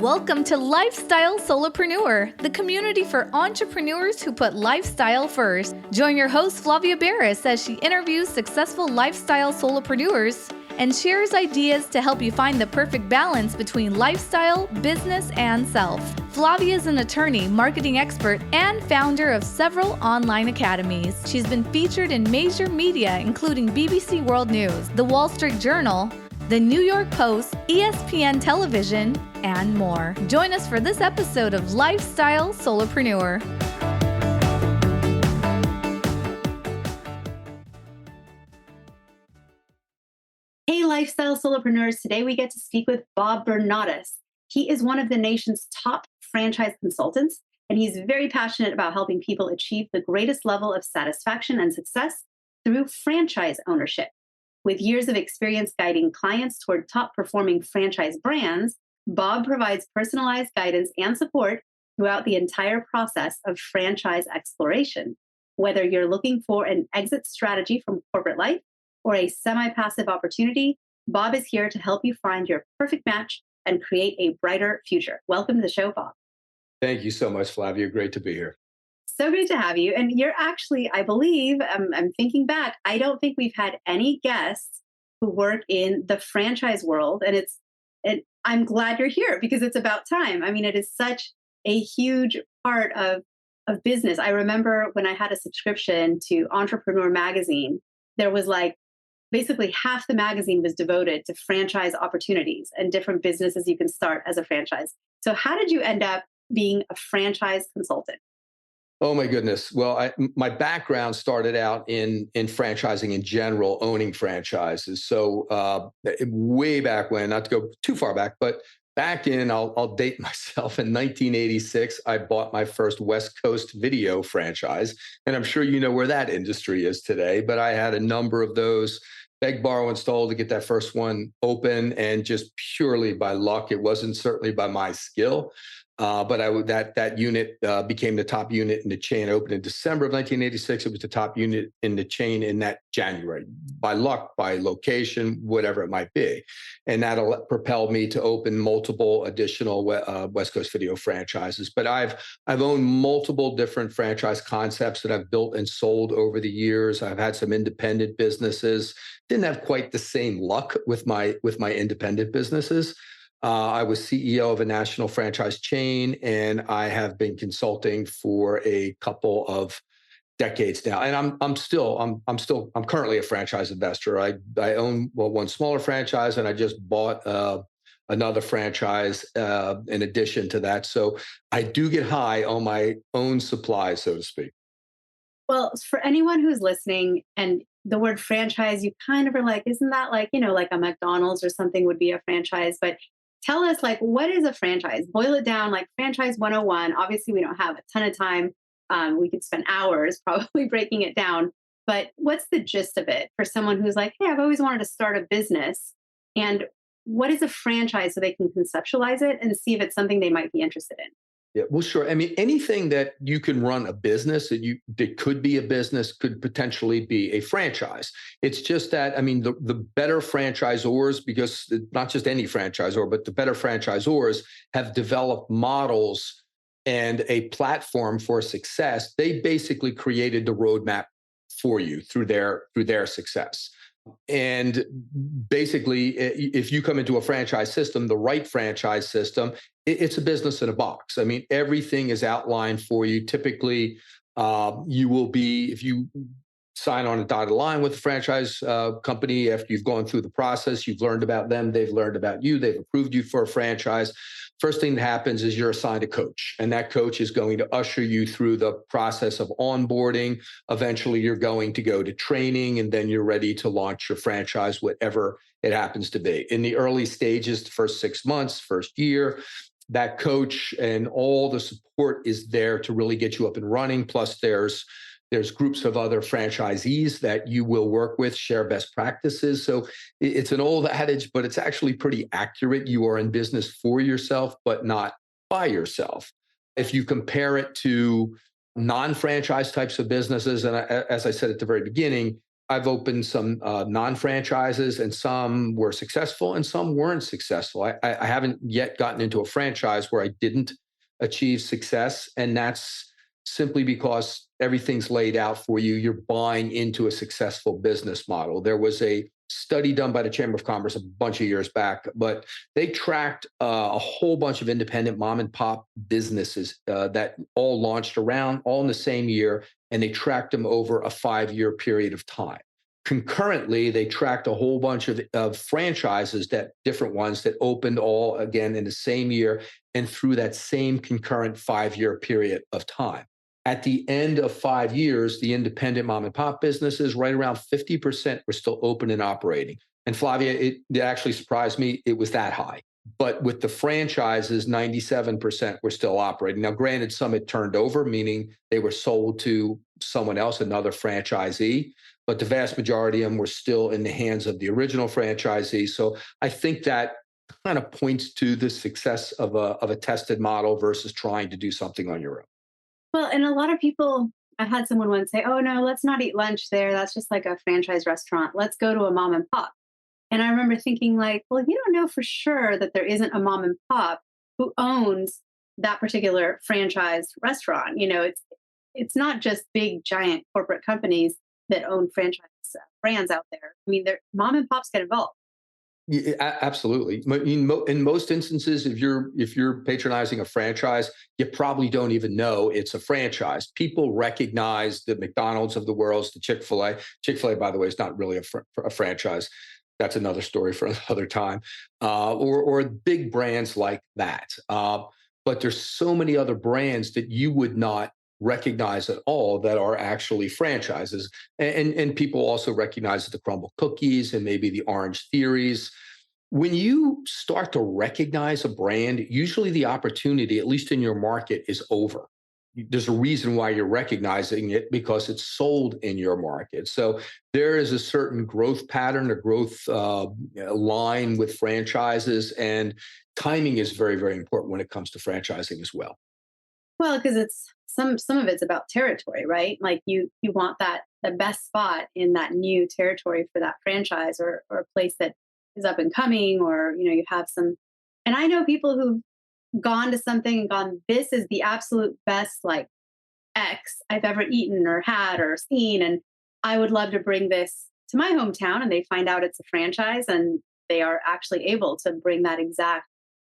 Welcome to Lifestyle Solopreneur, the community for entrepreneurs who put lifestyle first. Join your host, Flavia Barris, as she interviews successful lifestyle solopreneurs and shares ideas to help you find the perfect balance between lifestyle, business, and self. Flavia is an attorney, marketing expert, and founder of several online academies. She's been featured in major media, including BBC World News, The Wall Street Journal, The New York Post, ESPN Television, and more. Join us for this episode of Lifestyle Solopreneur. Hey, Lifestyle Solopreneurs. Today we get to speak with Bob Bernotas. He is one of the nation's top franchise consultants, and he's very passionate about helping people achieve the greatest level of satisfaction and success through franchise ownership. With years of experience guiding clients toward top-performing franchise brands, Bob provides personalized guidance and support throughout the entire process of franchise exploration. Whether you're looking for an exit strategy from corporate life or a semi-passive opportunity, Bob is here to help you find your perfect match and create a brighter future. Welcome to the show, Bob. Thank you so much, Flavia. Great to be here. So great to have you. And you're actually, I believe, I'm thinking back, I don't think we've had any guests who work in the franchise world. And I'm glad you're here because it's about time. I mean, it is such a huge part of business. I remember when I had a subscription to Entrepreneur Magazine, there was basically half the magazine was devoted to franchise opportunities and different businesses you can start as a franchise. So how did you end up being a franchise consultant? Oh my goodness. Well, my background started out in franchising in general, owning franchises. So way back when, not to go too far back, but back in, I'll date myself, in 1986, I bought my first West Coast video franchise. And I'm sure you know where that industry is today, but I had a number of those, beg, borrow, and stole to get that first one open. And just purely by luck, it wasn't certainly by my skill. But that unit became the top unit in the chain. Opened in December of 1986. It was the top unit in the chain in that January, by luck, by location, whatever it might be. And that propelled me to open multiple additional West Coast video franchises. But I've owned multiple different franchise concepts that I've built and sold over the years. I've had some independent businesses. Didn't have quite the same luck with my independent businesses. I was CEO of a national franchise chain, and I have been consulting for a couple of decades now. And I'm currently a franchise investor. I own one smaller franchise, and I just bought another franchise in addition to that. So I do get high on my own supply, so to speak. Well, for anyone who's listening, and the word franchise, you kind of are like, isn't that like a McDonald's or something would be a franchise? But tell us, what is a franchise? Boil it down, like franchise 101. Obviously, we don't have a ton of time. We could spend hours probably breaking it down. But what's the gist of it for someone who's like, hey, I've always wanted to start a business. And what is a franchise so they can conceptualize it and see if it's something they might be interested in? Yeah, well, sure. I mean, anything that you can run a business that could be a business could potentially be a franchise. It's just that, I mean, the better franchisors, because not just any franchisor, but the better franchisors have developed models and a platform for success. They basically created the roadmap for you through their success. And basically, if you come into a franchise system, the right franchise system, it's a business in a box. I mean, everything is outlined for you. Typically, you will be, if you sign on a dotted line with a franchise company, after you've gone through the process, you've learned about them, they've learned about you, they've approved you for a franchise. First thing that happens is you're assigned a coach, and that coach is going to usher you through the process of onboarding. Eventually, you're going to go to training, and then you're ready to launch your franchise, whatever it happens to be. In the early stages, the first 6 months, first year, that coach and all the support is there to really get you up and running. Plus, there's groups of other franchisees that you will work with, share best practices. So it's an old adage, but it's actually pretty accurate. You are in business for yourself, but not by yourself. If you compare it to non-franchise types of businesses, and as I said at the very beginning, I've opened some non-franchises, and some were successful and some weren't successful. I haven't yet gotten into a franchise where I didn't achieve success, and that's simply because everything's laid out for you. You're buying into a successful business model. There was a study done by the Chamber of Commerce a bunch of years back, but they tracked a whole bunch of independent mom and pop businesses that all launched around all in the same year, and they tracked them over a 5 year period of time. Concurrently, they tracked a whole bunch of franchises, that different ones that opened all again in the same year and through that same concurrent 5 year period of time. At the end of 5 years, the independent mom and pop businesses, right around 50% were still open and operating. And Flavia, it actually surprised me it was that high. But with the franchises, 97% were still operating. Now, granted, some had turned over, meaning they were sold to someone else, another franchisee, but the vast majority of them were still in the hands of the original franchisee. So I think that kind of points to the success of a tested model versus trying to do something on your own. Well, and a lot of people, I had someone once say, oh, no, let's not eat lunch there. That's just like a franchise restaurant. Let's go to a mom and pop. And I remember thinking, like, well, you don't know for sure that there isn't a mom and pop who owns that particular franchise restaurant. It's not just big giant corporate companies that own franchise brands out there. I mean, mom and pops get involved. Yeah, absolutely. In most instances, if you're patronizing a franchise, you probably don't even know it's a franchise. People recognize the McDonald's of the world, the Chick-fil-A. Chick-fil-A, by the way, is not really a franchise. That's another story for another time. Or big brands like that. But there's so many other brands that you would not recognize at all that are actually franchises. And people also recognize the crumble cookies and maybe the orange theories. When you start to recognize a brand, usually the opportunity, at least in your market, is over. There's a reason why you're recognizing it, because it's sold in your market. So there is a certain growth pattern, a growth line with franchises, and timing is very, very important when it comes to franchising as well. Well, because it's some of it's about territory, right? Like you want that the best spot in that new territory for that franchise, or a place that is up and coming, or you have some. And I know people who've gone to something and gone, this is the absolute best, like, X I've ever eaten or had or seen, and I would love to bring this to my hometown. And they find out it's a franchise, and they are actually able to bring that exact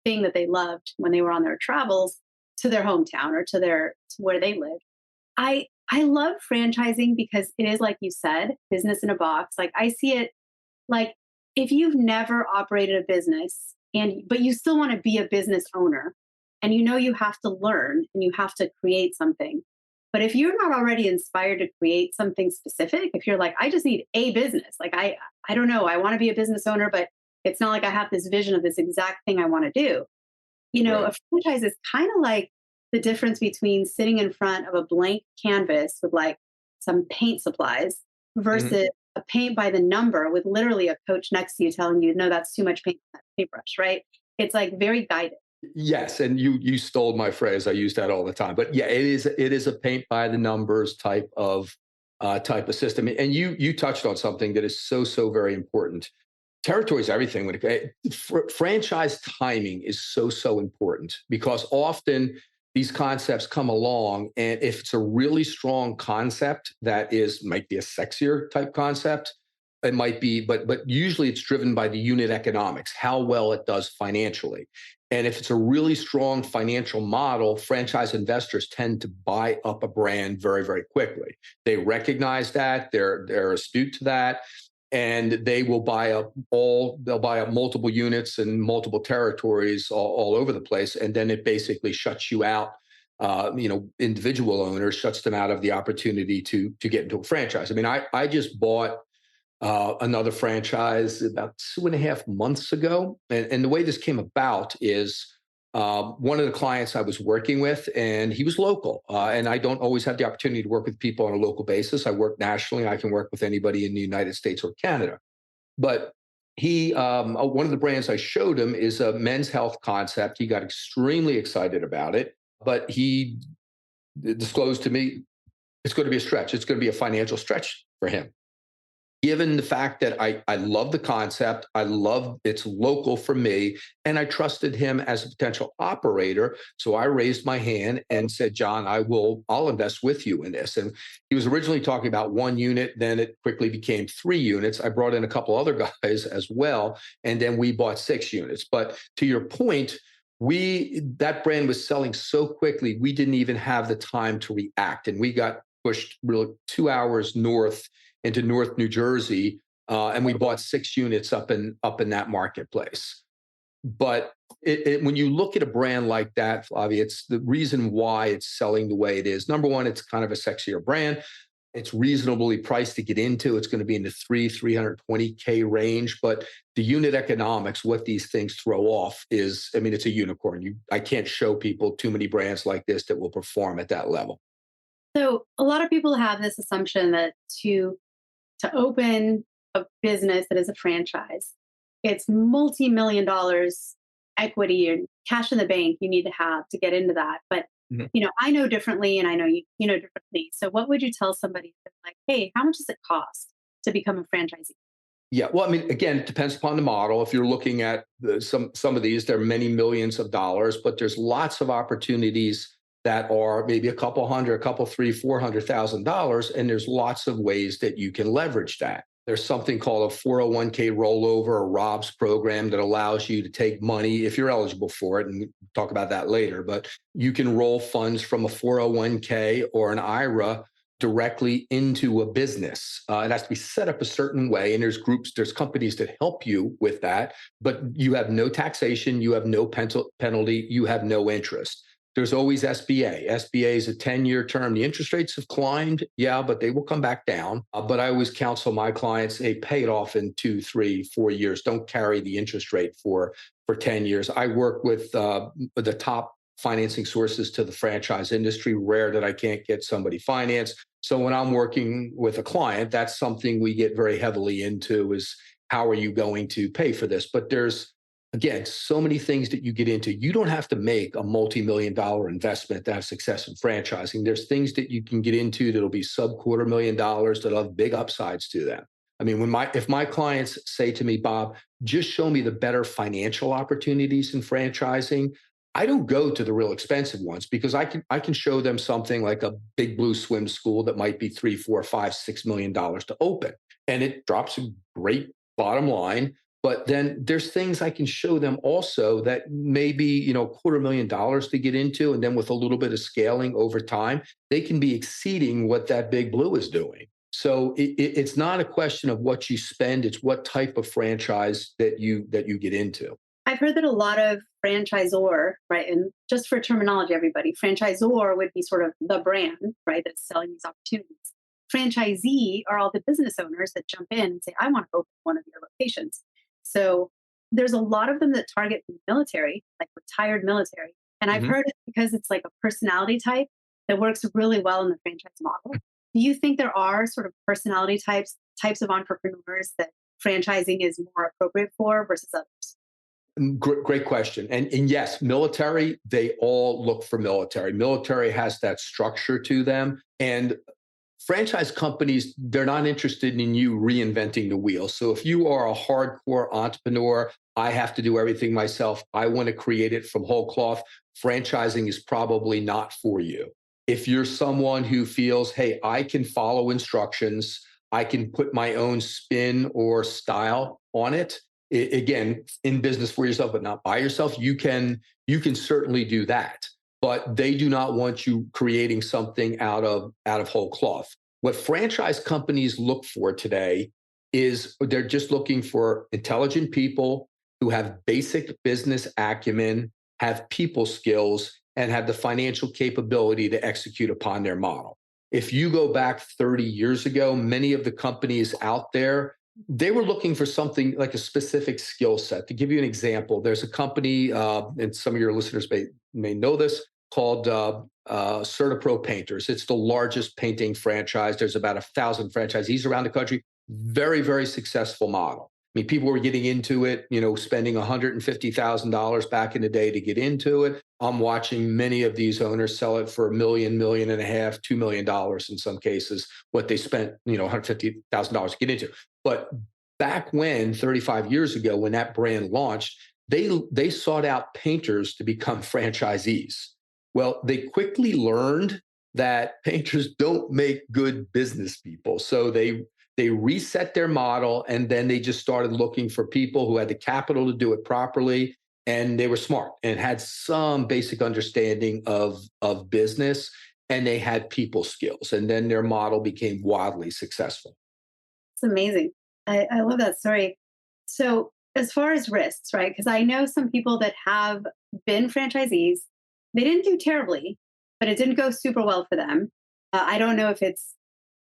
thing that they loved when they were on their travels to their hometown, or to where they live. I love franchising because it is, like you said, business in a box. Like, I see it like, if you've never operated a business, but you still want to be a business owner, and you have to learn and you have to create something. But if you're not already inspired to create something specific, if you're like, I just need a business, like, I don't know, I want to be a business owner, but it's not like I have this vision of this exact thing I want to do. Right. A franchise is kind of like the difference between sitting in front of a blank canvas with, like, some paint supplies Mhm. versus a paint by the number with literally a coach next to you telling you, no, that's too much paint on that paintbrush, right? It's like very guided. Yes, and you stole my phrase. I use that all the time. But yeah, it is a paint by the numbers type of system. And you touched on something that is so very important. Territory is everything. Franchise timing is so important, because often these concepts come along, and if it's a really strong concept that might be a sexier type concept, it might be, but usually it's driven by the unit economics, how well it does financially. And if it's a really strong financial model, franchise investors tend to buy up a brand very, very quickly. They recognize that, they're astute to that, and they'll buy up multiple units and multiple territories all over the place. And then it basically shuts you out. Individual owners, shuts them out of the opportunity to get into a franchise. I mean, I just bought another franchise about 2.5 months ago. And the way this came about is one of the clients I was working with, and he was local. And I don't always have the opportunity to work with people on a local basis. I work nationally. I can work with anybody in the United States or Canada. But one of the brands I showed him is a men's health concept. He got extremely excited about it, but he disclosed to me it's going to be a stretch. It's going to be a financial stretch for him. given the fact that I love the concept, I love it's local for me, and I trusted him as a potential operator. So I raised my hand and said, John, I'll invest with you in this. And he was originally talking about 1 unit, then it quickly became 3 units. I brought in a couple other guys as well, and then we bought 6 units. But to your point, that brand was selling so quickly, we didn't even have the time to react. And we got pushed really 2 hours north into North New Jersey, and we bought 6 units up in that marketplace. But when you look at a brand like that, Flavia, it's the reason why it's selling the way it is. Number one, it's kind of a sexier brand. It's reasonably priced to get into. It's going to be in the 320K range. But the unit economics, what these things throw off is, I mean, it's a unicorn. I can't show people too many brands like this that will perform at that level. So a lot of people have this assumption that to open a business that is a franchise, it's multi-million dollars equity and cash in the bank you need to have to get into that. But Mhm. I know differently, and I know you know differently. So what would you tell somebody that's like, hey, how much does it cost to become a franchisee? Yeah, well, I mean, again, it depends upon the model. If you're looking at some of these, they're many millions of dollars, but there's lots of opportunities that are maybe a couple hundred, a couple three, $400,000, and there's lots of ways that you can leverage that. There's something called a 401k rollover or ROBS program that allows you to take money if you're eligible for it, and we'll talk about that later. But you can roll funds from a 401k or an IRA directly into a business. It has to be set up a certain way. And there's companies that help you with that, but you have no taxation, you have no penalty, you have no interest. There's always SBA. SBA is a 10-year term. The interest rates have climbed, yeah, but they will come back down. But I always counsel my clients, hey, pay it off in 2, 3, 4 years. Don't carry the interest rate for 10 years. I work with the top financing sources to the franchise industry. Rare that I can't get somebody financed. So when I'm working with a client, that's something we get very heavily into is how are you going to pay for this? But there's, again, so many things that you get into. You don't have to make a multi-million-dollar investment to have success in franchising. There's things that you can get into that'll be sub-$250,000 that'll have big upsides to them. I mean, if my clients say to me, Bob, just show me the better financial opportunities in franchising, I don't go to the real expensive ones because I can show them something like a Big Blue swim school that might be 3, 4, 5, $6 million to open, and it drops a great bottom line. But then there's things I can show them also that maybe $250,000 to get into, and then with a little bit of scaling over time, they can be exceeding what that Big Blue is doing. So it's not a question of what you spend; it's what type of franchise that you get into. I've heard that a lot of franchisor, right? And just for terminology, everybody, franchisor would be sort of the brand, right? That's selling these opportunities. Franchisee are all the business owners that jump in and say, I want to open one of your locations. So there's a lot of them that target the military, like retired military. And I've heard it because it's like a personality type that works really well in the franchise model. Do you think there are sort of personality types of entrepreneurs that franchising is more appropriate for versus others? Great question. And yes, military, they all look for military. Military has that structure to them. And franchise companies, they're not interested in you reinventing the wheel. So if you are a hardcore entrepreneur, I have to do everything myself. I want to create it from whole cloth. Franchising is probably not for you. If you're someone who feels, hey, I can follow instructions, I can put my own spin or style on it. Again, in business for yourself, but not by yourself, you can certainly do that. But they do not want you creating something out of whole cloth. What franchise companies look for today is they're just looking for intelligent people who have basic business acumen, have people skills, and have the financial capability to execute upon their model. If you go back 30 years ago, many of the companies out there, they were looking for something like a specific skill set. To give you an example, there's a company, and some of your listeners may know this, called CertaPro Painters. It's the largest painting franchise. There's about 1,000 franchisees around the country. Very, very successful model. mean, people were getting into it, spending $150,000 back in the day to get into it. I'm watching many of these owners sell it for a million, million and a half, $2 million in some cases, what they spent, $150,000 to get into. But back when, 35 years ago, when that brand launched, they sought out painters to become franchisees. Well, they quickly learned that painters don't make good business people. So they reset their model, and then they just started looking for people who had the capital to do it properly, and they were smart and had some basic understanding of business, and they had people skills, and then their model became wildly successful. It's amazing. I love that story. So, as far as risks, right? Because I know some people that have been franchisees, they didn't do terribly, but it didn't go super well for them. I don't know if it's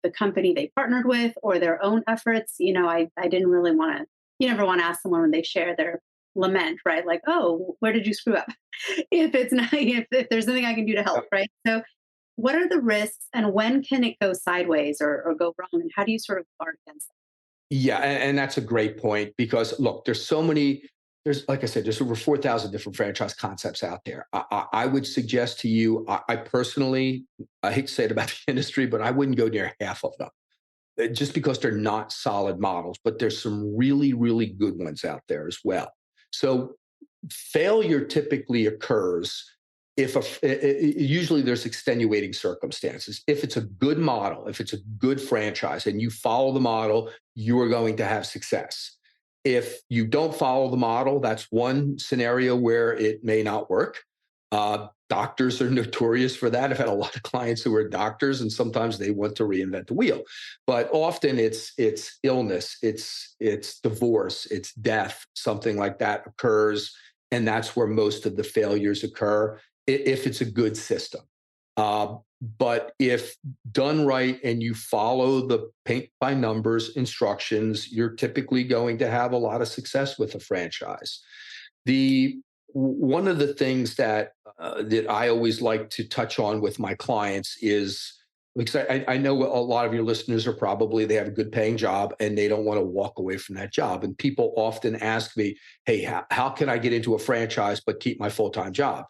the company they partnered with or their own efforts. I didn't really want to, you never want to ask someone when they share their lament, right? Like, oh, where did you screw up? If it's not, if there's nothing I can do to help, right? So, what are the risks and when can it go sideways or go wrong? And how do you sort of guard against Yeah, and that's a great point because look, there's like I said, there's over 4,000 different franchise concepts out there. I would suggest to you, I personally, I hate to say it about the industry, but I wouldn't go near half of them just because they're not solid models, but there's some really, really good ones out there as well. So failure typically occurs if usually there's extenuating circumstances. If it's a good model, if it's a good franchise and you follow the model, you are going to have success. If you don't follow the model, that's one scenario where it may not work. Doctors are notorious for that. I've had a lot of clients who are doctors, and sometimes they want to reinvent the wheel. But often it's illness, it's divorce, it's death, something like that occurs, and that's where most of the failures occur if it's a good system. But if done right and you follow the paint by numbers instructions, you're typically going to have a lot of success with a franchise. The One of the things that I always like to touch on with my clients is because I know a lot of your listeners are probably they have a good paying job and they don't want to walk away from that job. And people often ask me, "Hey, how can I get into a franchise but keep my full time job?"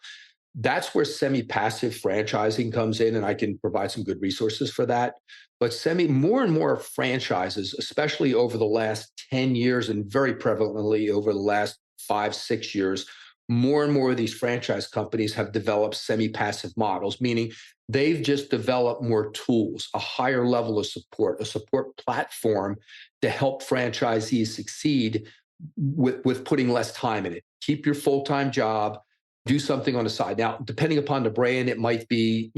That's where semi-passive franchising comes in, and I can provide some good resources for that. But more and more franchises, especially over the last 10 years and very prevalently over the last 5, 6 years, more and more of these franchise companies have developed semi-passive models, meaning they've just developed more tools, a higher level of support, a support platform to help franchisees succeed with putting less time in it. Keep your full-time job, do something on the side. Now, depending upon the brand, it might be,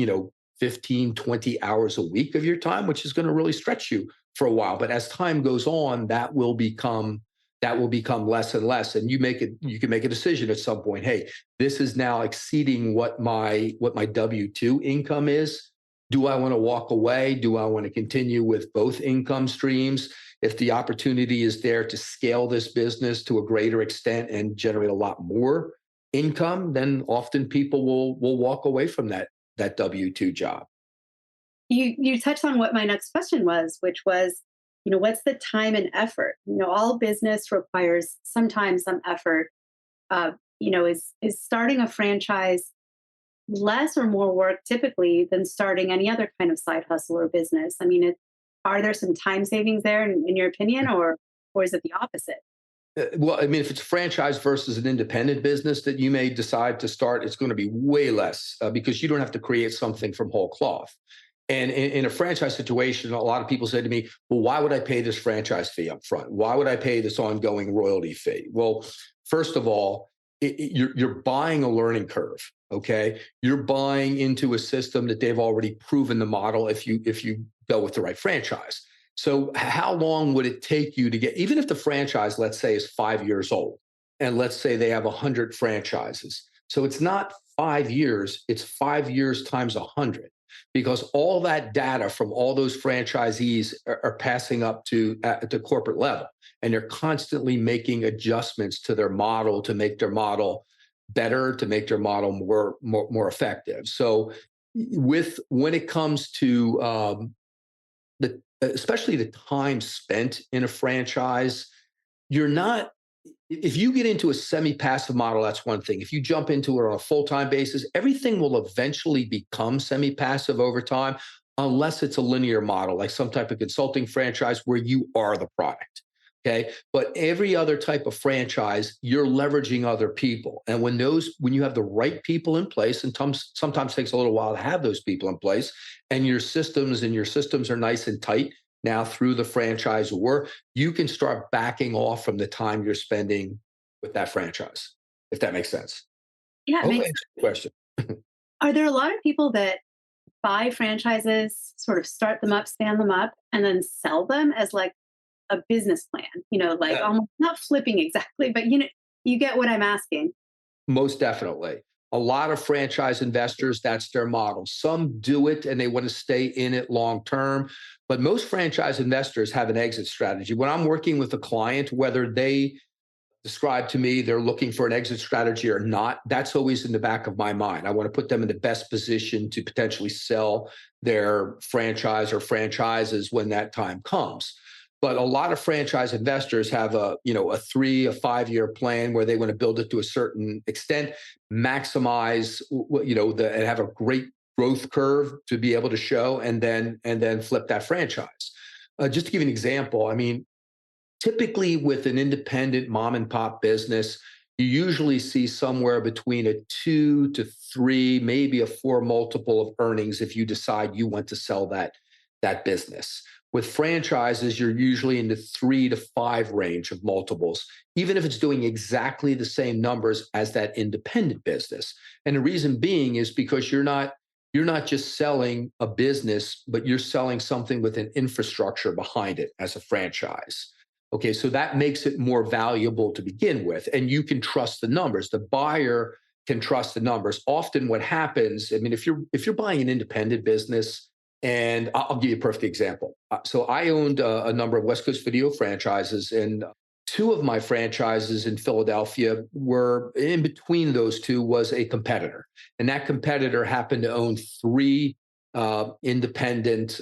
15, 20 hours a week of your time, which is going to really stretch you for a while. But as time goes on, that will become less and less. And you can make a decision at some point. Hey, this is now exceeding what my W-2 income is. Do I want to walk away? Do I want to continue with both income streams? If the opportunity is there to scale this business to a greater extent and generate a lot more income, then often people will walk away from that W-2 job. you touched on what my next question was, which was, what's the time and effort? All business requires sometimes some effort. Is starting a franchise less or more work typically than starting any other kind of side hustle or business? I mean, are there some time savings there in your opinion, or is it the opposite? Well, I mean, if it's a franchise versus an independent business that you may decide to start, it's going to be way less because you don't have to create something from whole cloth. And in a franchise situation, a lot of people say to me, well, why would I pay this franchise fee up front? Why would I pay this ongoing royalty fee? Well, first of all, you're buying a learning curve. Okay. You're buying into a system that they've already proven the model if you go with the right franchise. So how long would it take you to get, even if the franchise, let's say, is 5 years old, and let's say they have 100 franchises. So it's not 5 years, it's 5 years times 100, because all that data from all those franchisees are passing up to at the corporate level. And they're constantly making adjustments to their model to make their model better, to make their model more effective. So when it comes to especially the time spent in a franchise, you're not, if you get into a semi-passive model, that's one thing. If you jump into it on a full-time basis, everything will eventually become semi-passive over time, unless it's a linear model, like some type of consulting franchise where you are the product. Okay. But every other type of franchise, you're leveraging other people. And when you have the right people in place, and sometimes takes a little while to have those people in place, and your systems are nice and tight now through the franchisor, you can start backing off from the time you're spending with that franchise, if that makes sense. Yeah, it Hope I makes. answered the question. Are there a lot of people that buy franchises, sort of start them up, stand them up, and then sell them as like a business plan? Like Yeah. almost not flipping exactly, but you get what I'm asking. Most definitely. A lot of franchise investors, that's their model. Some do it and they want to stay in it long term, but most franchise investors have an exit strategy. When I'm working with a client, whether they describe to me they're looking for an exit strategy or not, that's always in the back of my mind. I want to put them in the best position to potentially sell their franchise or franchises when that time comes. But a lot of franchise investors have a 3 a 5 year plan where they want to build it to a certain extent, maximize and have a great growth curve to be able to show, and then flip that franchise. Just to give you an example, I mean, typically with an independent mom and pop business, you usually see somewhere between a 2 to 3, maybe a 4 multiple of earnings if you decide you want to sell that business. With franchises, you're usually in the 3 to 5 range of multiples, even if it's doing exactly the same numbers as that independent business. And the reason being is because you're not just selling a business, but you're selling something with an infrastructure behind it as a franchise. Okay, so that makes it more valuable to begin with, and you can trust the numbers. The buyer can trust the numbers. Often, what happens, I mean, if you're buying an independent business, and I'll give you a perfect example. So I owned a number of West Coast video franchises, and two of my franchises in Philadelphia were in between. Those two was a competitor, and that competitor happened to own three independent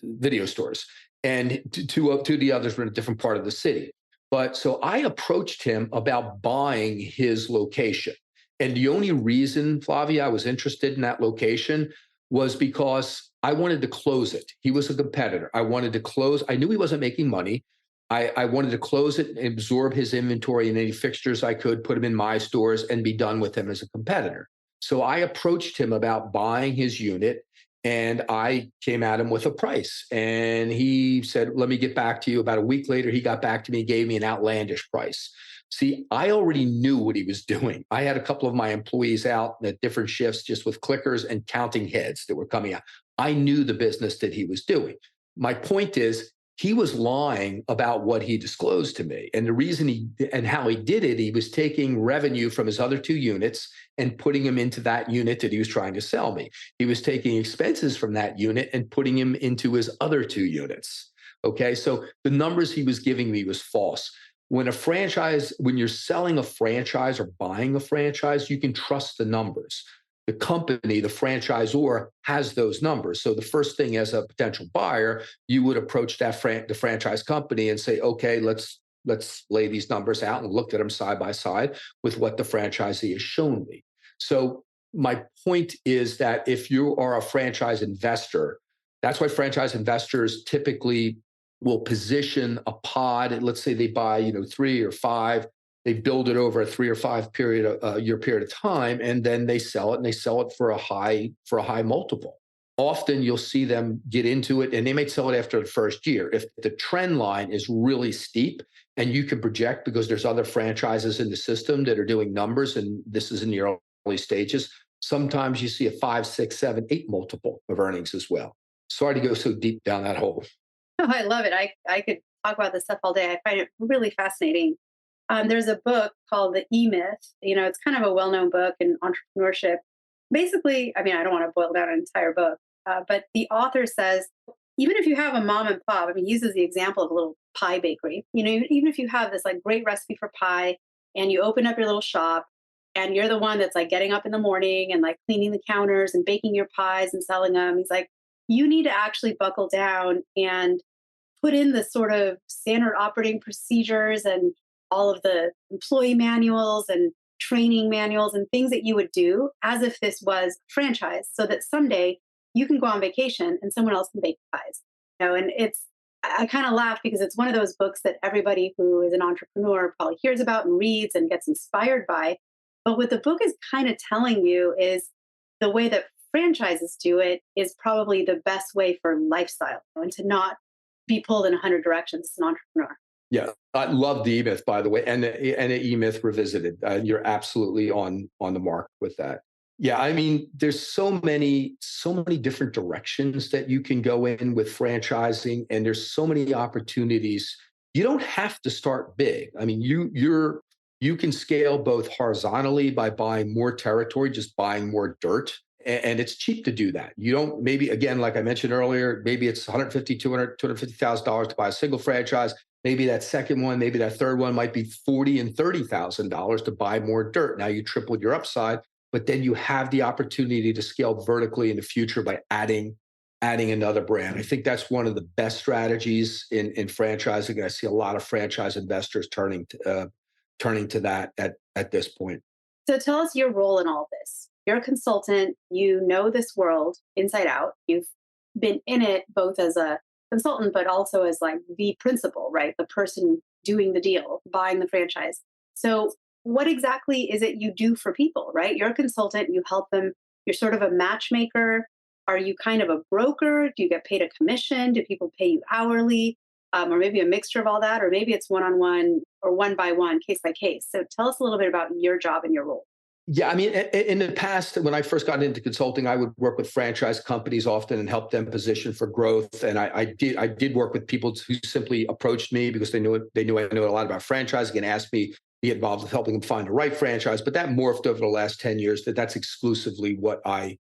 video stores, and two of the others were in a different part of the city. But so I approached him about buying his location. And the only reason, Flavia, I was interested in that location was because I wanted to close it. He was a competitor. I wanted to close. I knew he wasn't making money. I wanted to close it and absorb his inventory and any fixtures I could, put him in my stores, and be done with him as a competitor. So I approached him about buying his unit, and I came at him with a price. And he said, let me get back to you. About a week later, he got back to me, gave me an outlandish price. See, I already knew what he was doing. I had a couple of my employees out at different shifts just with clickers and counting heads that were coming out. I knew the business that he was doing. My point is, he was lying about what he disclosed to me. And the reason and how he did it, he was taking revenue from his other two units and putting them into that unit that he was trying to sell me. He was taking expenses from that unit and putting them into his other two units. Okay. So the numbers he was giving me was false. When you're selling a franchise or buying a franchise, you can trust the numbers. The company, the franchisor, has those numbers. So the first thing, as a potential buyer, you would approach the franchise company and say, okay, let's lay these numbers out, and look at them side by side with what the franchisee has shown me. So my point is that if you are a franchise investor, that's why franchise investors typically will position a pod. And let's say they buy, 3 or 5. They build it over a 3 or 5 year period of time, and then they sell it, and they sell it for a high multiple. Often you'll see them get into it, and they may sell it after the first year. If the trend line is really steep and you can project, because there's other franchises in the system that are doing numbers, and this is in the early stages, sometimes you see a 5, 6, 7, 8 multiple of earnings as well. Sorry to go so deep down that hole. Oh, I love it. I could talk about this stuff all day. I find it really fascinating. There's a book called The E-Myth. It's kind of a well-known book in entrepreneurship. Basically, I mean, I don't want to boil down an entire book, but the author says, even if you have a mom and pop, I mean, he uses the example of a little pie bakery. Even if you have this like great recipe for pie, and you open up your little shop, and you're the one that's like getting up in the morning and like cleaning the counters and baking your pies and selling them. He's like, you need to actually buckle down and put in the sort of standard operating procedures and all of the employee manuals and training manuals and things that you would do as if this was franchise so that someday you can go on vacation and someone else can bake pies. And I kind of laugh because it's one of those books that everybody who is an entrepreneur probably hears about and reads and gets inspired by. But what the book is kind of telling you is the way that franchises do it is probably the best way for lifestyle and to not be pulled in 100 directions as an entrepreneur. Yeah, I love the E-Myth, by the way, and the E-Myth Revisited. You're absolutely on the mark with that. Yeah, I mean, there's so many different directions that you can go in with franchising, and there's so many opportunities. You don't have to start big. I mean, you can scale both horizontally by buying more territory, just buying more dirt. And it's cheap to do that. You don't, maybe, again, like I mentioned earlier, maybe it's 150, 200, $250,000 to buy a single franchise. Maybe that second one, maybe that third one might be $40,000 and $30,000 to buy more dirt. Now you tripled your upside, but then you have the opportunity to scale vertically in the future by adding another brand. I think that's one of the best strategies in franchising. And I see a lot of franchise investors turning to that at this point. So tell us your role in all this. You're a consultant, you know this world inside out. You've been in it both as a consultant, but also as like the principal, right? The person doing the deal, buying the franchise. So what exactly is it you do for people, right? You're a consultant, you help them, you're sort of a matchmaker. Are you kind of a broker? Do you get paid a commission? Do people pay you hourly? Or maybe a mixture of all that, or maybe it's one-on-one or one by one, case by case. So tell us a little bit about your job and your role. Yeah, I mean, in the past, when I first got into consulting, I would work with franchise companies often and help them position for growth. And I did work with people who simply approached me because they knew I knew a lot about franchising and asked me to be involved with helping them find the right franchise. But that morphed over the last 10 years. That's exclusively what I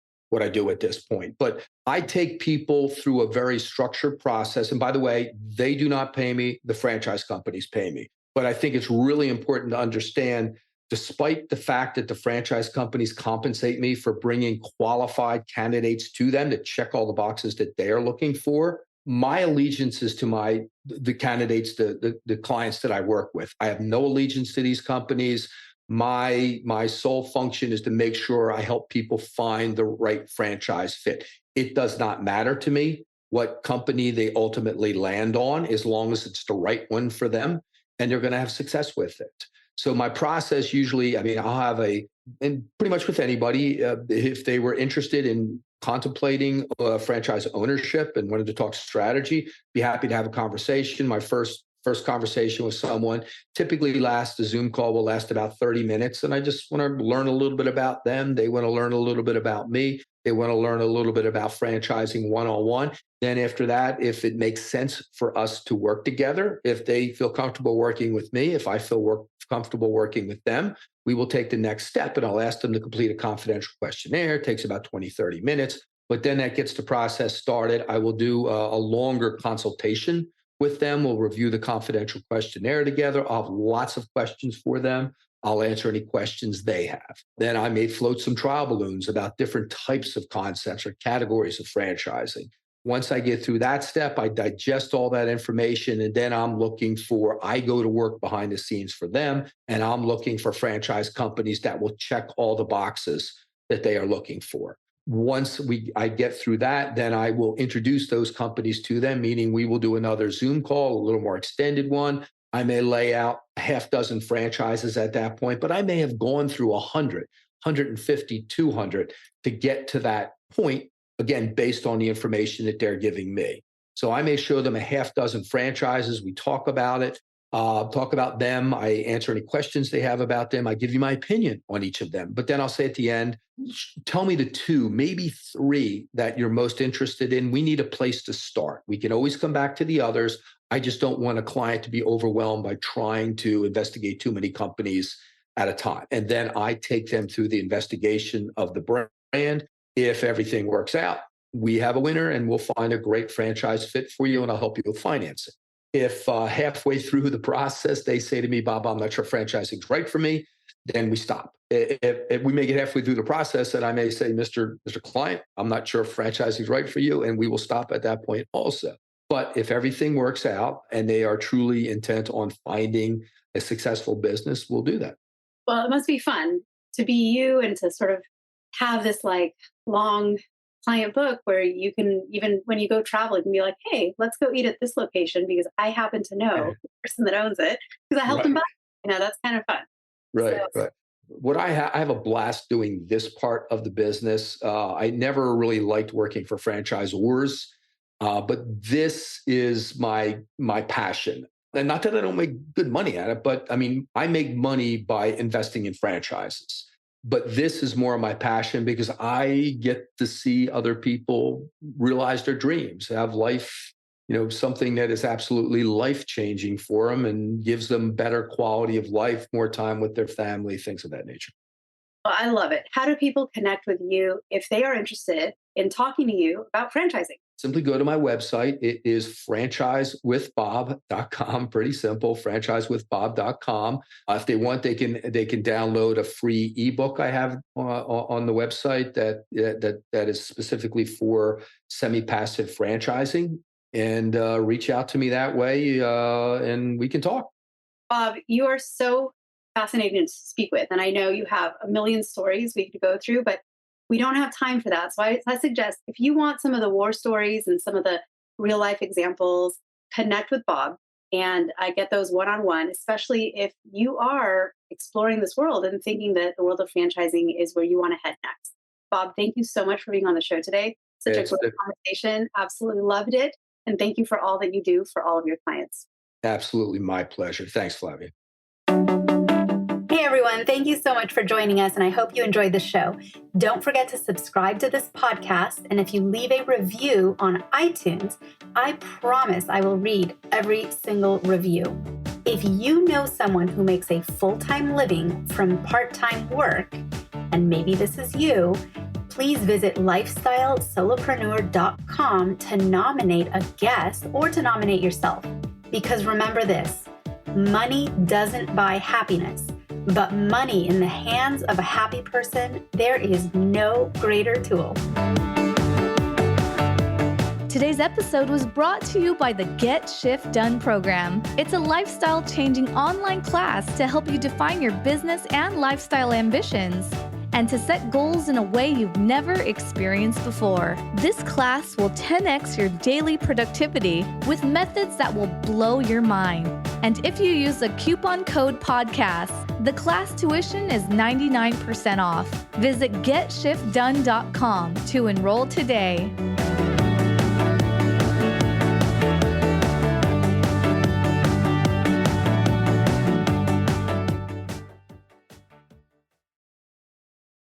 do at this point. But I take people through a very structured process. And by the way, they do not pay me; the franchise companies pay me. But I think it's really important to understand, despite the fact that the franchise companies compensate me for bringing qualified candidates to them to check all the boxes that they are looking for, my allegiance is to the candidates, the clients that I work with. I have no allegiance to these companies. My sole function is to make sure I help people find the right franchise fit. It does not matter to me what company they ultimately land on, as long as it's the right one for them and they're going to have success with it. So my process usually, I mean, and pretty much with anybody, if they were interested in contemplating franchise ownership and wanted to talk strategy, be happy to have a conversation. My first conversation with someone typically the Zoom call will last about 30 minutes. And I just want to learn a little bit about them. They want to learn a little bit about me. They want to learn a little bit about franchising one-on-one. Then after that, if it makes sense for us to work together, if they feel comfortable working with me, if I feel comfortable working with them, we will take the next step and I'll ask them to complete a confidential questionnaire. It takes about 20, 30 minutes, but then that gets the process started. I will do a longer consultation with them. We'll review the confidential questionnaire together. I'll have lots of questions for them. I'll answer any questions they have. Then I may float some trial balloons about different types of concepts or categories of franchising. Once I get through that step, I digest all that information, and then I go to work behind the scenes for them, and I'm looking for franchise companies that will check all the boxes that they are looking for. Once I get through that, then I will introduce those companies to them, meaning we will do another Zoom call, a little more extended one. I may lay out a half dozen franchises at that point, but I may have gone through 100, 150, 200 to get to that point, again, based on the information that they're giving me. So I may show them a half dozen franchises. We talk about it, talk about them. I answer any questions they have about them. I give you my opinion on each of them. But then I'll say at the end, tell me the 2, maybe 3 that you're most interested in. We need a place to start. We can always come back to the others. I just don't want a client to be overwhelmed by trying to investigate too many companies at a time. And then I take them through the investigation of the brand. If everything works out, we have a winner and we'll find a great franchise fit for you and I'll help you with financing. If halfway through the process, they say to me, Bob, I'm not sure franchising is right for me, then we stop. If we make it halfway through the process and I may say, Mr. Client, I'm not sure if franchising is right for you, and we will stop at that point also. But if everything works out and they are truly intent on finding a successful business, we'll do that. Well, it must be fun to be you and to sort of have this like long client book where you can, even when you go travel, you can be like, hey, let's go eat at this location because I happen to know the person that owns it because I helped them Right. buy it. That's kind of fun. Right, So, right. What I have a blast doing this part of the business. I never really liked working for franchisors, but this is my passion. And not that I don't make good money at it, but I mean, I make money by investing in franchises. But this is more of my passion because I get to see other people realize their dreams, have life, something that is absolutely life changing for them and gives them better quality of life, more time with their family, things of that nature. well, I love it. How do people connect with you if they are interested in talking to you about franchising? Simply go to my website. It is franchisewithbob.com. Pretty simple, franchisewithbob.com. If they want, they can download a free ebook I have on the website that is specifically for semi-passive franchising, and reach out to me that way, and we can talk. Bob, you are so fascinating to speak with. And I know you have a million stories we could go through, but we don't have time for that. So I suggest if you want some of the war stories and some of the real life examples, connect with Bob and I get those one on one, especially if you are exploring this world and thinking that the world of franchising is where you want to head next. Bob, thank you so much for being on the show today. Such a great conversation. Absolutely loved it. And thank you for all that you do for all of your clients. Absolutely my pleasure. Thanks, Flavia. Hey everyone, thank you so much for joining us, and I hope you enjoyed the show. Don't forget to subscribe to this podcast, and if you leave a review on iTunes, I promise I will read every single review. If you know someone who makes a full-time living from part-time work, and maybe this is you, please visit lifestylesolopreneur.com to nominate a guest or to nominate yourself. Because remember this, money doesn't buy happiness. But money in the hands of a happy person, there is no greater tool. Today's episode was brought to you by the Get Shift Done program. It's a lifestyle-changing online class to help you define your business and lifestyle ambitions and to set goals in a way you've never experienced before. This class will 10x your daily productivity with methods that will blow your mind. And if you use the coupon code podcast, the class tuition is 99% off. Visit GetShiftDone.com to enroll today.